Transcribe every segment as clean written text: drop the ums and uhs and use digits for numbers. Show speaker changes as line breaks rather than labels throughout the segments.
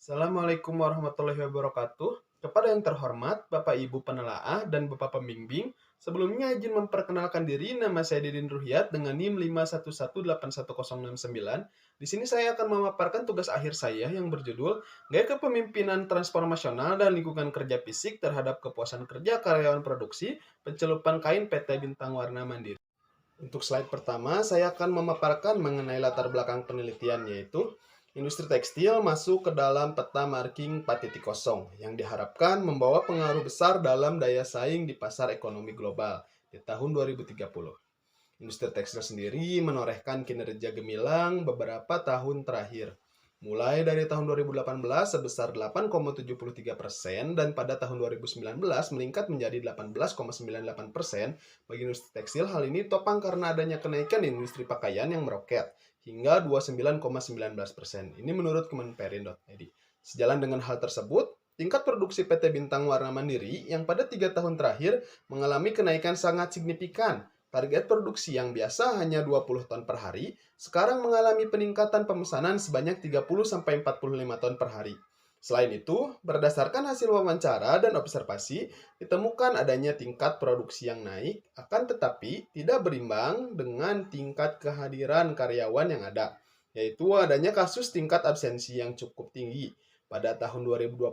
Assalamualaikum warahmatullahi wabarakatuh. Kepada yang terhormat, Bapak Ibu penelaah dan Bapak pembimbing, sebelumnya izin memperkenalkan diri, nama saya Didin Ruhyat dengan NIM 5118109. Di sini saya akan memaparkan tugas akhir saya yang berjudul Gaya Kepemimpinan Transformasional dan Lingkungan Kerja Fisik terhadap Kepuasan Kerja Karyawan Produksi Pencelupan Kain PT Bintang Warna Mandiri. Untuk slide pertama, saya akan memaparkan mengenai latar belakang penelitian, yaitu industri tekstil masuk ke dalam peta marking 4.0 yang diharapkan membawa pengaruh besar dalam daya saing di pasar ekonomi global di tahun 2030. Industri tekstil sendiri menorehkan kinerja gemilang beberapa tahun terakhir, mulai dari tahun 2018 sebesar 8,73% dan pada tahun 2019 meningkat menjadi 18,98%. Bagi industri tekstil, hal ini topang karena adanya kenaikan di industri pakaian yang meroket hingga 29,19%. Ini menurut Kemenperin.id. Sejalan dengan hal tersebut, tingkat produksi PT Bintang Warna Mandiri yang pada 3 tahun terakhir mengalami kenaikan sangat signifikan. Target produksi yang biasa hanya 20 ton per hari, sekarang mengalami peningkatan pemesanan sebanyak 30-45 ton per hari. Selain itu, berdasarkan hasil wawancara dan observasi, ditemukan adanya tingkat produksi yang naik, akan tetapi tidak berimbang dengan tingkat kehadiran karyawan yang ada, yaitu adanya kasus tingkat absensi yang cukup tinggi. Pada tahun 2020,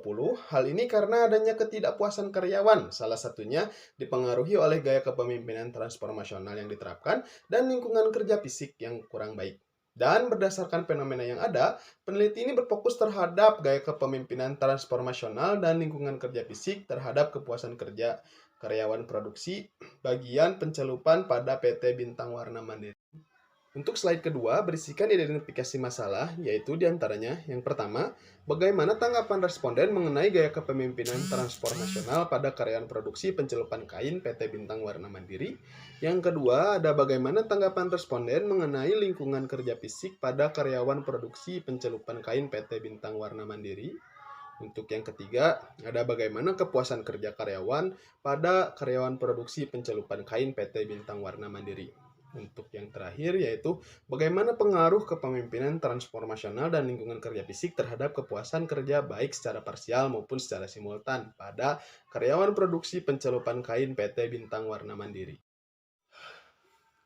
hal ini karena adanya ketidakpuasan karyawan, salah satunya dipengaruhi oleh gaya kepemimpinan transformasional yang diterapkan dan lingkungan kerja fisik yang kurang baik. Dan berdasarkan fenomena yang ada, peneliti ini berfokus terhadap gaya kepemimpinan transformasional dan lingkungan kerja fisik terhadap kepuasan kerja karyawan produksi bagian pencelupan pada PT Bintang Warna Mandiri. Untuk slide kedua berisikan identifikasi masalah, yaitu diantaranya yang pertama, bagaimana tanggapan responden mengenai gaya kepemimpinan transformasional pada karyawan produksi pencelupan kain PT Bintang Warna Mandiri. Yang kedua, ada bagaimana tanggapan responden mengenai lingkungan kerja fisik pada karyawan produksi pencelupan kain PT Bintang Warna Mandiri. Untuk yang ketiga, ada bagaimana kepuasan kerja karyawan pada karyawan produksi pencelupan kain PT Bintang Warna Mandiri. Untuk yang terakhir yaitu bagaimana pengaruh kepemimpinan transformasional dan lingkungan kerja fisik terhadap kepuasan kerja baik secara parsial maupun secara simultan pada karyawan produksi pencelupan kain PT Bintang Warna Mandiri.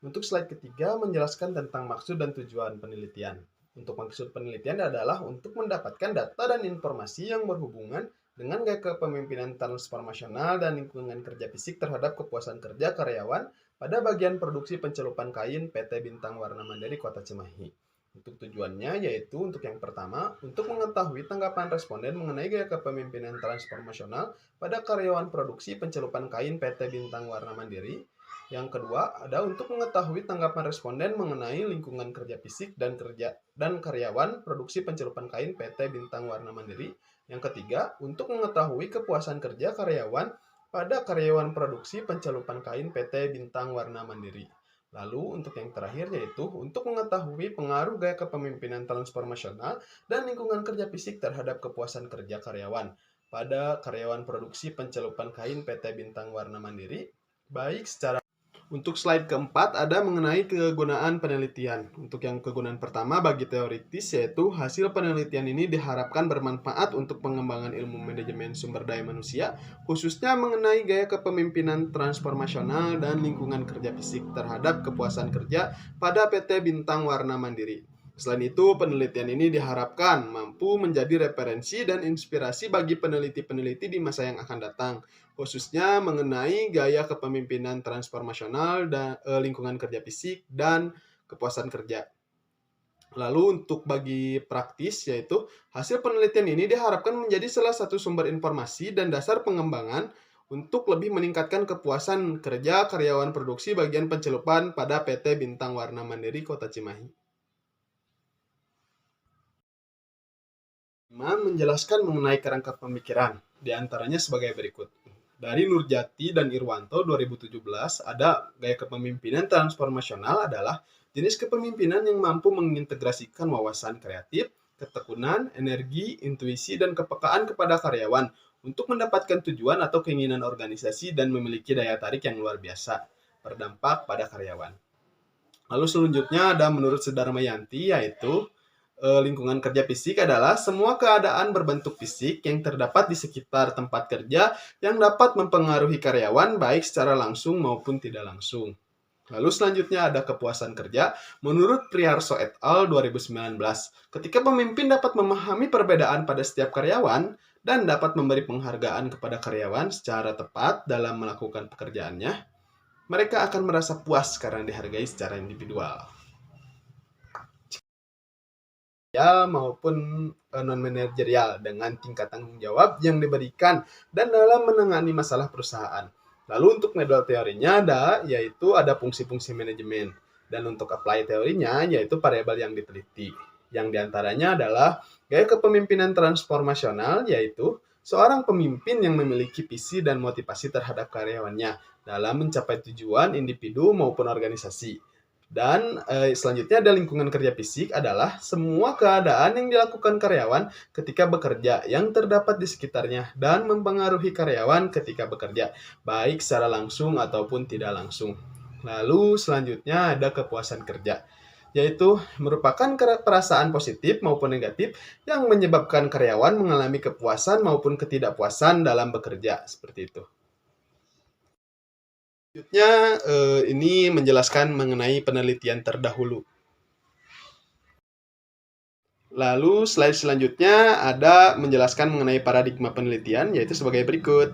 Untuk slide ketiga menjelaskan tentang maksud dan tujuan penelitian. Untuk maksud penelitian adalah untuk mendapatkan data dan informasi yang berhubungan dengan gaya kepemimpinan transformasional dan lingkungan kerja fisik terhadap kepuasan kerja karyawan pada bagian produksi pencelupan kain PT Bintang Warna Mandiri Kota Cimahi. Untuk tujuannya yaitu untuk yang pertama, untuk mengetahui tanggapan responden mengenai gaya kepemimpinan transformasional pada karyawan produksi pencelupan kain PT Bintang Warna Mandiri. Yang kedua, ada untuk mengetahui tanggapan responden mengenai lingkungan kerja fisik dan karyawan produksi pencelupan kain PT Bintang Warna Mandiri. Yang ketiga, untuk mengetahui kepuasan kerja karyawan pada karyawan produksi pencelupan kain PT Bintang Warna Mandiri. Lalu untuk yang terakhir yaitu untuk mengetahui pengaruh gaya kepemimpinan transformasional dan lingkungan kerja fisik terhadap kepuasan kerja karyawan pada karyawan produksi pencelupan kain PT Bintang Warna Mandiri, baik secara. Untuk slide keempat ada mengenai kegunaan penelitian. Untuk yang kegunaan pertama bagi teoritis yaitu hasil penelitian ini diharapkan bermanfaat untuk pengembangan ilmu manajemen sumber daya manusia, khususnya mengenai gaya kepemimpinan transformasional dan lingkungan kerja fisik terhadap kepuasan kerja pada PT Bintang Warna Mandiri. Selain itu, penelitian ini diharapkan mampu menjadi referensi dan inspirasi bagi peneliti-peneliti di masa yang akan datang, khususnya mengenai gaya kepemimpinan transformasional dan lingkungan kerja fisik dan kepuasan kerja. Lalu untuk bagi praktis yaitu hasil penelitian ini diharapkan menjadi salah satu sumber informasi dan dasar pengembangan untuk lebih meningkatkan kepuasan kerja karyawan produksi bagian pencelupan pada PT Bintang Warna Mandiri Kota Cimahi. Menjelaskan mengenai kerangka pemikiran, diantaranya sebagai berikut. Dari Nurjati dan Irwanto 2017, ada gaya kepemimpinan transformasional adalah jenis kepemimpinan yang mampu mengintegrasikan wawasan kreatif, ketekunan, energi, intuisi, dan kepekaan kepada karyawan untuk mendapatkan tujuan atau keinginan organisasi dan memiliki daya tarik yang luar biasa, berdampak pada karyawan. Lalu selanjutnya ada menurut Sudarmayanti yaitu lingkungan kerja fisik adalah semua keadaan berbentuk fisik yang terdapat di sekitar tempat kerja yang dapat mempengaruhi karyawan baik secara langsung maupun tidak langsung. Lalu selanjutnya ada kepuasan kerja. Menurut Priharso et al. 2019, ketika pemimpin dapat memahami perbedaan pada setiap karyawan dan dapat memberi penghargaan kepada karyawan secara tepat dalam melakukan pekerjaannya, mereka akan merasa puas karena dihargai secara individual maupun non-manajerial dengan tingkat tanggung jawab yang diberikan dan dalam menangani masalah perusahaan. Lalu untuk model teorinya yaitu ada fungsi-fungsi manajemen. Dan untuk apply teorinya yaitu variabel yang diteliti. Yang diantaranya adalah gaya kepemimpinan transformasional, yaitu seorang pemimpin yang memiliki visi dan motivasi terhadap karyawannya dalam mencapai tujuan individu maupun organisasi. Dan selanjutnya ada lingkungan kerja fisik adalah semua keadaan yang dilakukan karyawan ketika bekerja yang terdapat di sekitarnya dan mempengaruhi karyawan ketika bekerja, baik secara langsung ataupun tidak langsung. Lalu selanjutnya ada kepuasan kerja, yaitu merupakan perasaan positif maupun negatif yang menyebabkan karyawan mengalami kepuasan maupun ketidakpuasan dalam bekerja, seperti itu. Selanjutnya ini menjelaskan mengenai penelitian terdahulu. Lalu slide selanjutnya ada menjelaskan mengenai paradigma penelitian, yaitu sebagai berikut.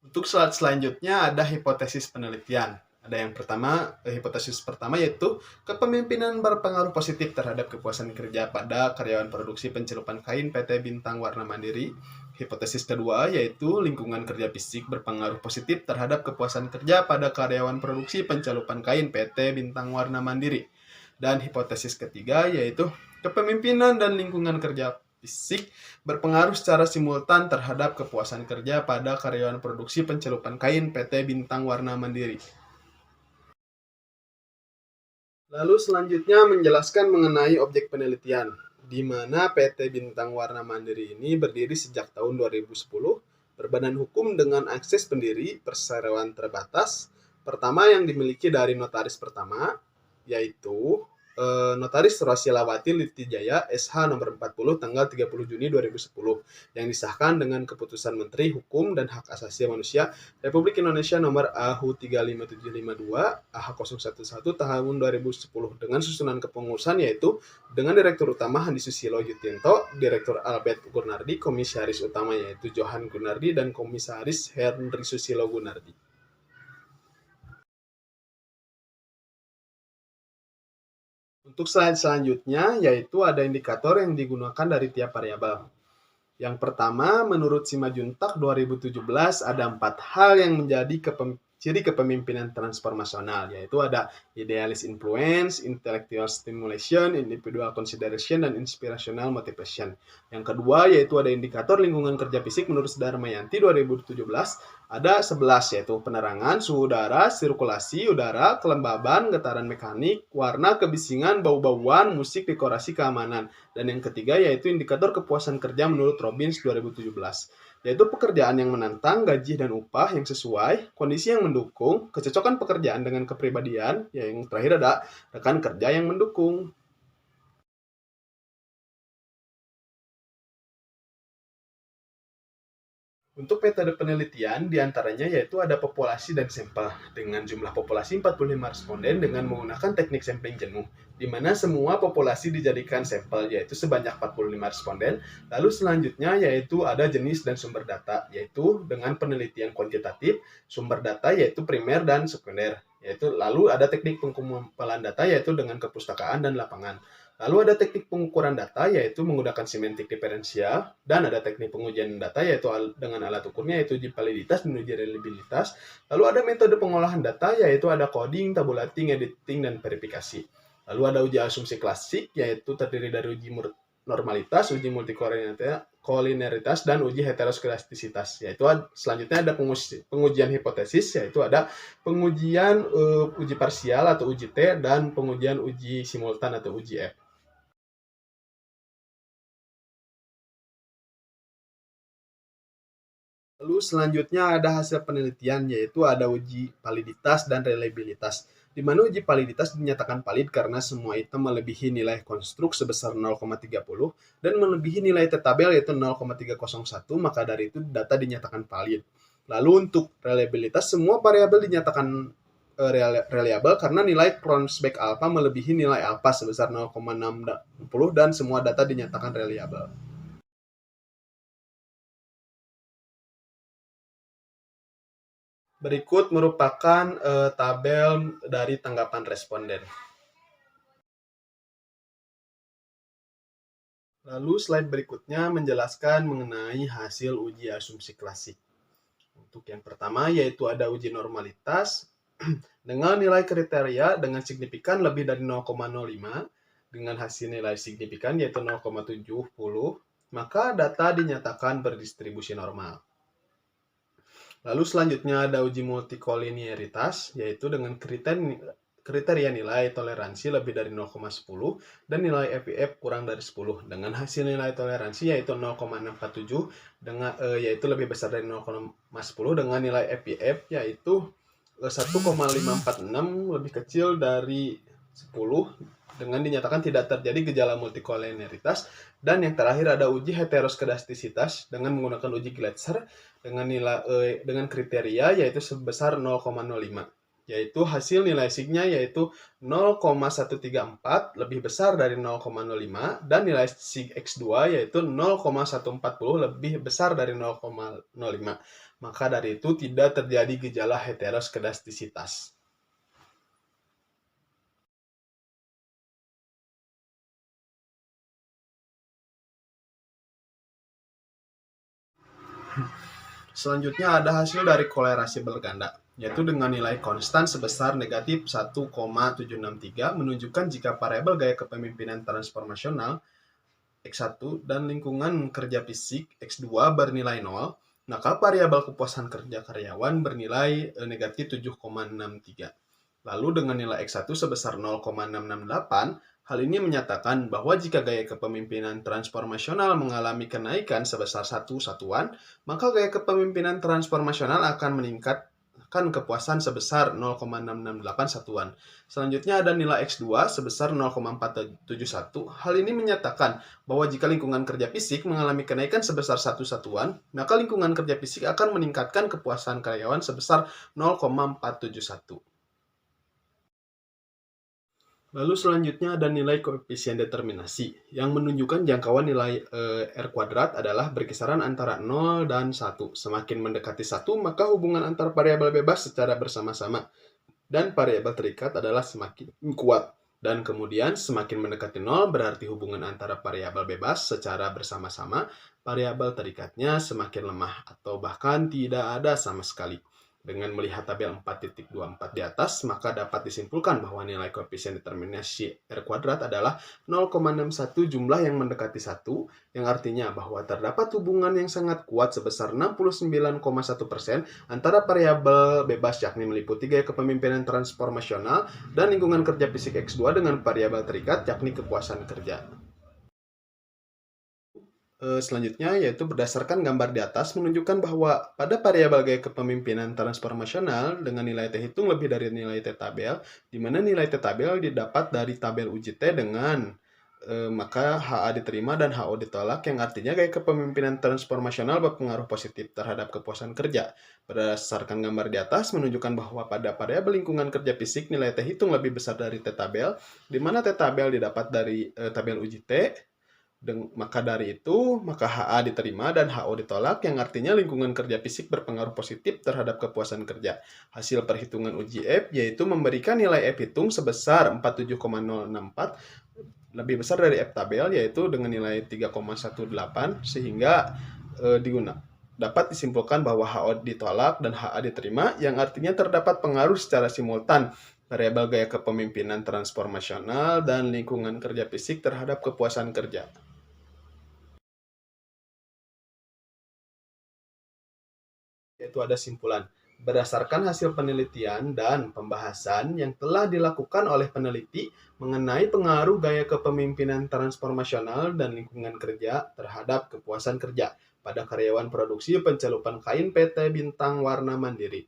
Untuk slide selanjutnya ada hipotesis penelitian. Ada yang pertama, hipotesis pertama yaitu kepemimpinan berpengaruh positif terhadap kepuasan kerja pada karyawan produksi pencelupan kain PT Bintang Warna Mandiri. Hipotesis kedua yaitu lingkungan kerja fisik berpengaruh positif terhadap kepuasan kerja pada karyawan produksi pencelupan kain PT Bintang Warna Mandiri. Dan hipotesis ketiga yaitu kepemimpinan dan lingkungan kerja fisik berpengaruh secara simultan terhadap kepuasan kerja pada karyawan produksi pencelupan kain PT Bintang Warna Mandiri. Lalu selanjutnya menjelaskan mengenai objek penelitian, di mana PT Bintang Warna Mandiri ini berdiri sejak tahun 2010, berbadan hukum dengan akses pendiri perseroan terbatas, pertama yang dimiliki dari notaris pertama, yaitu Notaris Rosilawati Litijaya SH nomor 40 tanggal 30 Juni 2010 yang disahkan dengan keputusan Menteri Hukum dan Hak Asasi Manusia Republik Indonesia nomor AHU 35752 AH011 tahun 2010 dengan susunan kepengurusan yaitu dengan Direktur Utama Handi Susilo Yutinto, Direktur Albert Gunardi, Komisaris Utama yaitu Johan Gunardi, dan Komisaris Henry Susilo Gunardi. Untuk slide selanjutnya, yaitu ada indikator yang digunakan dari tiap variabel. Yang pertama, menurut Simajuntak 2017, ada 4 hal yang menjadi ciri kepemimpinan transformasional, yaitu ada idealis influence, intellectual stimulation, individual consideration, dan inspirational motivation. Yang kedua, yaitu ada indikator lingkungan kerja fisik menurut Darmayanti 2017, ada 11, yaitu penerangan, suhu udara, sirkulasi udara, kelembaban, getaran mekanik, warna, kebisingan, bau-bauan, musik, dekorasi, keamanan. Dan yang ketiga yaitu indikator kepuasan kerja menurut Robbins 2017, yaitu pekerjaan yang menantang, gaji dan upah yang sesuai, kondisi yang mendukung, kecocokan pekerjaan dengan kepribadian, yang terakhir ada rekan kerja yang mendukung. Untuk metode penelitian diantaranya yaitu ada populasi dan sampel dengan jumlah populasi 45 responden dengan menggunakan teknik sampling jenuh, di mana semua populasi dijadikan sampel yaitu sebanyak 45 responden. Lalu selanjutnya yaitu ada jenis dan sumber data, yaitu dengan penelitian kuantitatif, sumber data yaitu primer dan sekunder. Lalu ada teknik pengumpulan data yaitu dengan kepustakaan dan lapangan. Lalu ada teknik pengukuran data yaitu menggunakan semantik diferensial, dan ada teknik pengujian data yaitu dengan alat ukurnya yaitu uji validitas dan uji reliabilitas. Lalu ada metode pengolahan data yaitu ada coding, tabulating, editing, dan verifikasi. Lalu ada uji asumsi klasik yaitu terdiri dari uji normalitas, uji multikoliniaritas, dan uji heteroskedastisitas. Yaitu selanjutnya ada pengujian hipotesis yaitu ada pengujian uji parsial atau uji T dan pengujian uji simultan atau uji F. Lalu selanjutnya ada hasil penelitian yaitu ada uji validitas dan reliabilitas. di mana uji validitas dinyatakan valid karena semua item melebihi nilai konstruk sebesar 0,30 dan melebihi nilai T-tabel yaitu 0,301, maka dari itu data dinyatakan valid. Lalu untuk reliabilitas, semua variabel dinyatakan reliable karena nilai cronspec alpha melebihi nilai alpha sebesar 0,60 dan semua data dinyatakan reliable. Berikut merupakan tabel dari tanggapan responden. Lalu slide berikutnya menjelaskan mengenai hasil uji asumsi klasik. Untuk yang pertama yaitu ada uji normalitas dengan nilai kriteria dengan signifikan lebih dari 0,05 dengan hasil nilai signifikan yaitu 0,70, maka data dinyatakan berdistribusi normal. Lalu selanjutnya ada uji multikolinearitas, yaitu dengan kriteria nilai toleransi lebih dari 0,10 dan nilai FIF kurang dari 10 dengan hasil nilai toleransi yaitu 0,647 yaitu lebih besar dari 0,10 dengan nilai FIF yaitu 1,546 lebih kecil dari 10 dengan dinyatakan tidak terjadi gejala multikolinearitas. Dan yang terakhir ada uji heteroskedastisitas dengan menggunakan uji Glatzer dengan kriteria yaitu sebesar 0,05, yaitu hasil nilai signya yaitu 0,134 lebih besar dari 0,05 dan nilai sig X2 yaitu 0,140 lebih besar dari 0,05. Maka dari itu tidak terjadi gejala heteroskedastisitas. Selanjutnya ada hasil dari kolerasi berganda, yaitu dengan nilai konstan sebesar negatif 1,763 menunjukkan jika variabel gaya kepemimpinan transformasional X1 dan lingkungan kerja fisik X2 bernilai 0, maka variabel kepuasan kerja karyawan bernilai negatif 7,63. Lalu dengan nilai X1 sebesar 0,668, hal ini menyatakan bahwa jika gaya kepemimpinan transformasional mengalami kenaikan sebesar 1 satuan, maka gaya kepemimpinan transformasional akan meningkatkan kepuasan sebesar 0,668 satuan. Selanjutnya ada nilai X2 sebesar 0,471. Hal ini menyatakan bahwa jika lingkungan kerja fisik mengalami kenaikan sebesar 1 satuan, maka lingkungan kerja fisik akan meningkatkan kepuasan karyawan sebesar 0,471. Lalu selanjutnya ada nilai koefisien determinasi yang menunjukkan jangkauan nilai R kuadrat adalah berkisaran antara 0 dan 1. Semakin mendekati 1, maka hubungan antar variabel bebas secara bersama-sama dan variabel terikat adalah semakin kuat. Dan kemudian semakin mendekati 0 berarti hubungan antara variabel bebas secara bersama-sama, variabel terikatnya semakin lemah atau bahkan tidak ada sama sekali. Dengan melihat tabel 4.24 di atas, maka dapat disimpulkan bahwa nilai koefisien determinasi R kuadrat adalah 0,61 jumlah yang mendekati 1, yang artinya bahwa terdapat hubungan yang sangat kuat sebesar 69,1% antara variabel bebas yakni meliputi gaya kepemimpinan transformasional dan lingkungan kerja fisik X2 dengan variabel terikat yakni kepuasan kerja. Selanjutnya yaitu berdasarkan gambar di atas menunjukkan bahwa pada variabel gaya kepemimpinan transformasional dengan nilai T hitung lebih dari nilai T tabel, di mana nilai T tabel didapat dari tabel uji T dengan maka HA diterima dan HO ditolak, yang artinya gaya kepemimpinan transformasional berpengaruh positif terhadap kepuasan kerja. Berdasarkan gambar di atas menunjukkan bahwa pada variabel lingkungan kerja fisik nilai T hitung lebih besar dari T tabel, di mana T tabel didapat dari tabel uji T. Maka dari itu, maka HA diterima dan HO ditolak, yang artinya lingkungan kerja fisik berpengaruh positif terhadap kepuasan kerja. Hasil perhitungan uji F yaitu memberikan nilai F hitung sebesar 47,064, lebih besar dari F tabel yaitu dengan nilai 3,18, sehingga dapat disimpulkan bahwa HO ditolak dan HA diterima, yang artinya terdapat pengaruh secara simultan variabel gaya kepemimpinan transformasional dan lingkungan kerja fisik terhadap kepuasan kerja. Yaitu ada simpulan. Berdasarkan hasil penelitian dan pembahasan yang telah dilakukan oleh peneliti mengenai pengaruh gaya kepemimpinan transformasional dan lingkungan kerja terhadap kepuasan kerja pada karyawan produksi pencelupan kain PT Bintang Warna Mandiri,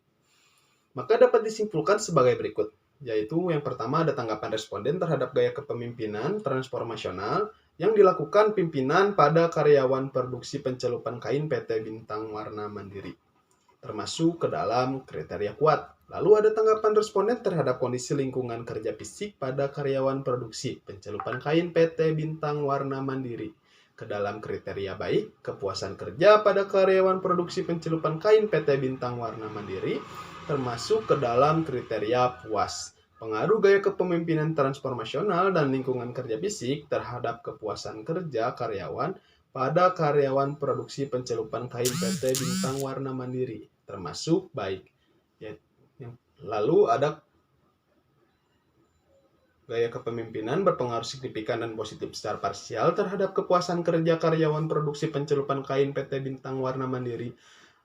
maka dapat disimpulkan sebagai berikut. yaitu yang pertama ada tanggapan responden terhadap gaya kepemimpinan transformasional yang dilakukan pimpinan pada karyawan produksi pencelupan kain PT Bintang Warna Mandiri, termasuk ke dalam kriteria kuat. Lalu ada tanggapan responden terhadap kondisi lingkungan kerja fisik pada karyawan produksi pencelupan kain PT Bintang Warna Mandiri, ke dalam kriteria baik, kepuasan kerja pada karyawan produksi pencelupan kain PT Bintang Warna Mandiri, termasuk ke dalam kriteria puas. Pengaruh gaya kepemimpinan transformasional dan lingkungan kerja fisik terhadap kepuasan kerja karyawan pada karyawan produksi pencelupan kain PT Bintang Warna Mandiri, termasuk baik. Lalu ada gaya kepemimpinan berpengaruh signifikan dan positif secara parsial terhadap kepuasan kerja karyawan produksi pencelupan kain PT Bintang Warna Mandiri.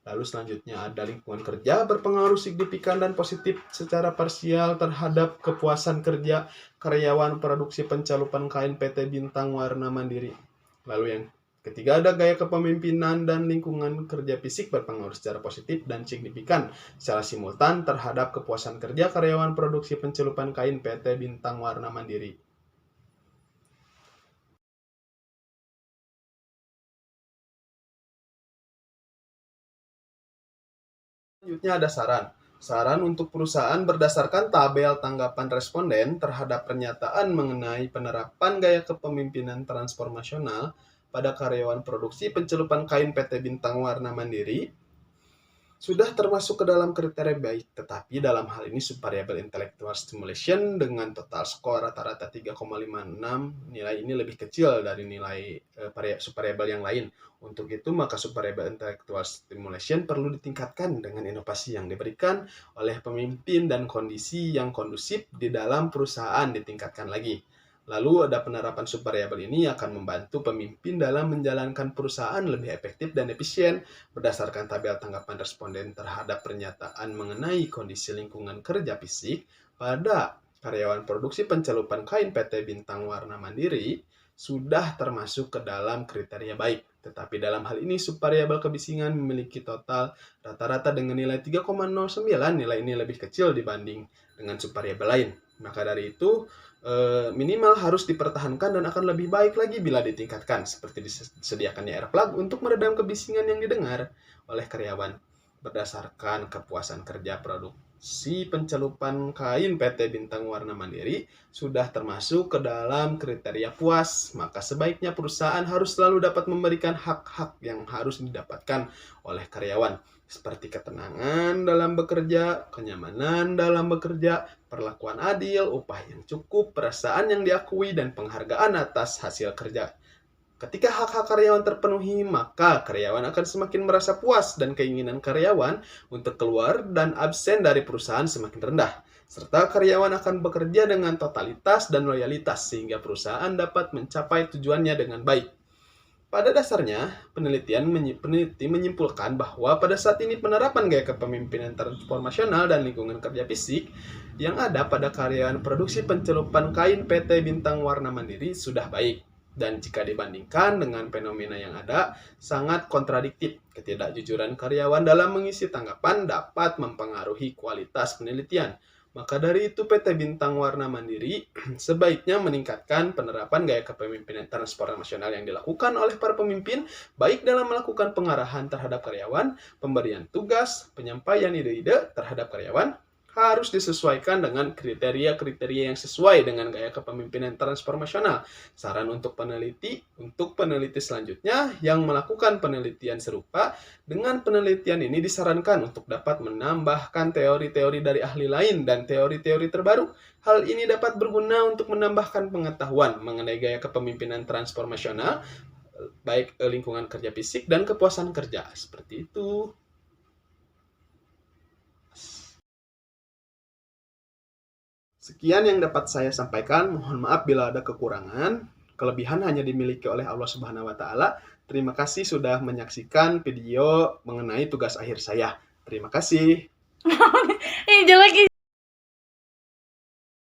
Lalu selanjutnya ada lingkungan kerja berpengaruh signifikan dan positif secara parsial terhadap kepuasan kerja karyawan produksi pencelupan kain PT Bintang Warna Mandiri. Lalu yang ketiga ada gaya kepemimpinan dan lingkungan kerja fisik berpengaruh secara positif dan signifikan secara simultan terhadap kepuasan kerja karyawan produksi pencelupan kain PT Bintang Warna Mandiri. Selanjutnya ada saran. Saran untuk perusahaan berdasarkan tabel tanggapan responden terhadap pernyataan mengenai penerapan gaya kepemimpinan transformasional pada karyawan produksi pencelupan kain PT Bintang Warna Mandiri sudah termasuk ke dalam kriteria baik, tetapi dalam hal ini subvariable intellectual stimulation dengan total skor rata-rata 3,56, nilai ini lebih kecil dari nilai subvariable yang lain. Untuk itu, maka subvariable intellectual stimulation perlu ditingkatkan dengan inovasi yang diberikan oleh pemimpin dan kondisi yang kondusif di dalam perusahaan ditingkatkan lagi. Lalu ada penerapan subvariabel ini akan membantu pemimpin dalam menjalankan perusahaan lebih efektif dan efisien berdasarkan tabel tanggapan responden terhadap pernyataan mengenai kondisi lingkungan kerja fisik pada karyawan produksi pencelupan kain PT Bintang Warna Mandiri sudah termasuk ke dalam kriteria baik. Tetapi dalam hal ini subvariabel kebisingan memiliki total rata-rata dengan nilai 3,09, nilai ini lebih kecil dibanding dengan subvariabel lain. Maka dari itu minimal harus dipertahankan dan akan lebih baik lagi bila ditingkatkan, seperti disediakannya earplug untuk meredam kebisingan yang didengar oleh karyawan berdasarkan kepuasan kerja produksi pencelupan kain PT Bintang Warna Mandiri sudah termasuk ke dalam kriteria puas, maka sebaiknya perusahaan harus selalu dapat memberikan hak-hak yang harus didapatkan oleh karyawan, seperti ketenangan dalam bekerja, kenyamanan dalam bekerja, perlakuan adil, upah yang cukup, perasaan yang diakui, dan penghargaan atas hasil kerja. Ketika hak-hak karyawan terpenuhi, maka karyawan akan semakin merasa puas dan keinginan karyawan untuk keluar dan absen dari perusahaan semakin rendah. Serta karyawan akan bekerja dengan totalitas dan loyalitas sehingga perusahaan dapat mencapai tujuannya dengan baik. Pada dasarnya, peneliti menyimpulkan bahwa pada saat ini penerapan gaya kepemimpinan transformasional dan lingkungan kerja fisik yang ada pada karyawan produksi pencelupan kain PT Bintang Warna Mandiri sudah baik. Dan jika dibandingkan dengan fenomena yang ada, sangat kontradiktif. Ketidakjujuran karyawan dalam mengisi tanggapan dapat mempengaruhi kualitas penelitian. Maka dari itu PT Bintang Warna Mandiri sebaiknya meningkatkan penerapan gaya kepemimpinan transformasional yang dilakukan oleh para pemimpin, baik dalam melakukan pengarahan terhadap karyawan, pemberian tugas, penyampaian ide-ide terhadap karyawan, harus disesuaikan dengan kriteria-kriteria yang sesuai dengan gaya kepemimpinan transformasional. Saran untuk peneliti selanjutnya yang melakukan penelitian serupa, dengan penelitian ini disarankan untuk dapat menambahkan teori-teori dari ahli lain dan teori-teori terbaru. Hal ini dapat berguna untuk menambahkan pengetahuan mengenai gaya kepemimpinan transformasional, baik lingkungan kerja fisik dan kepuasan kerja. Seperti itu. Sekian yang dapat saya sampaikan. Mohon maaf bila ada kekurangan. Kelebihan hanya dimiliki oleh Allah Subhanahu wa taala. Terima kasih sudah menyaksikan video mengenai tugas akhir saya. Terima kasih.
Ini jelek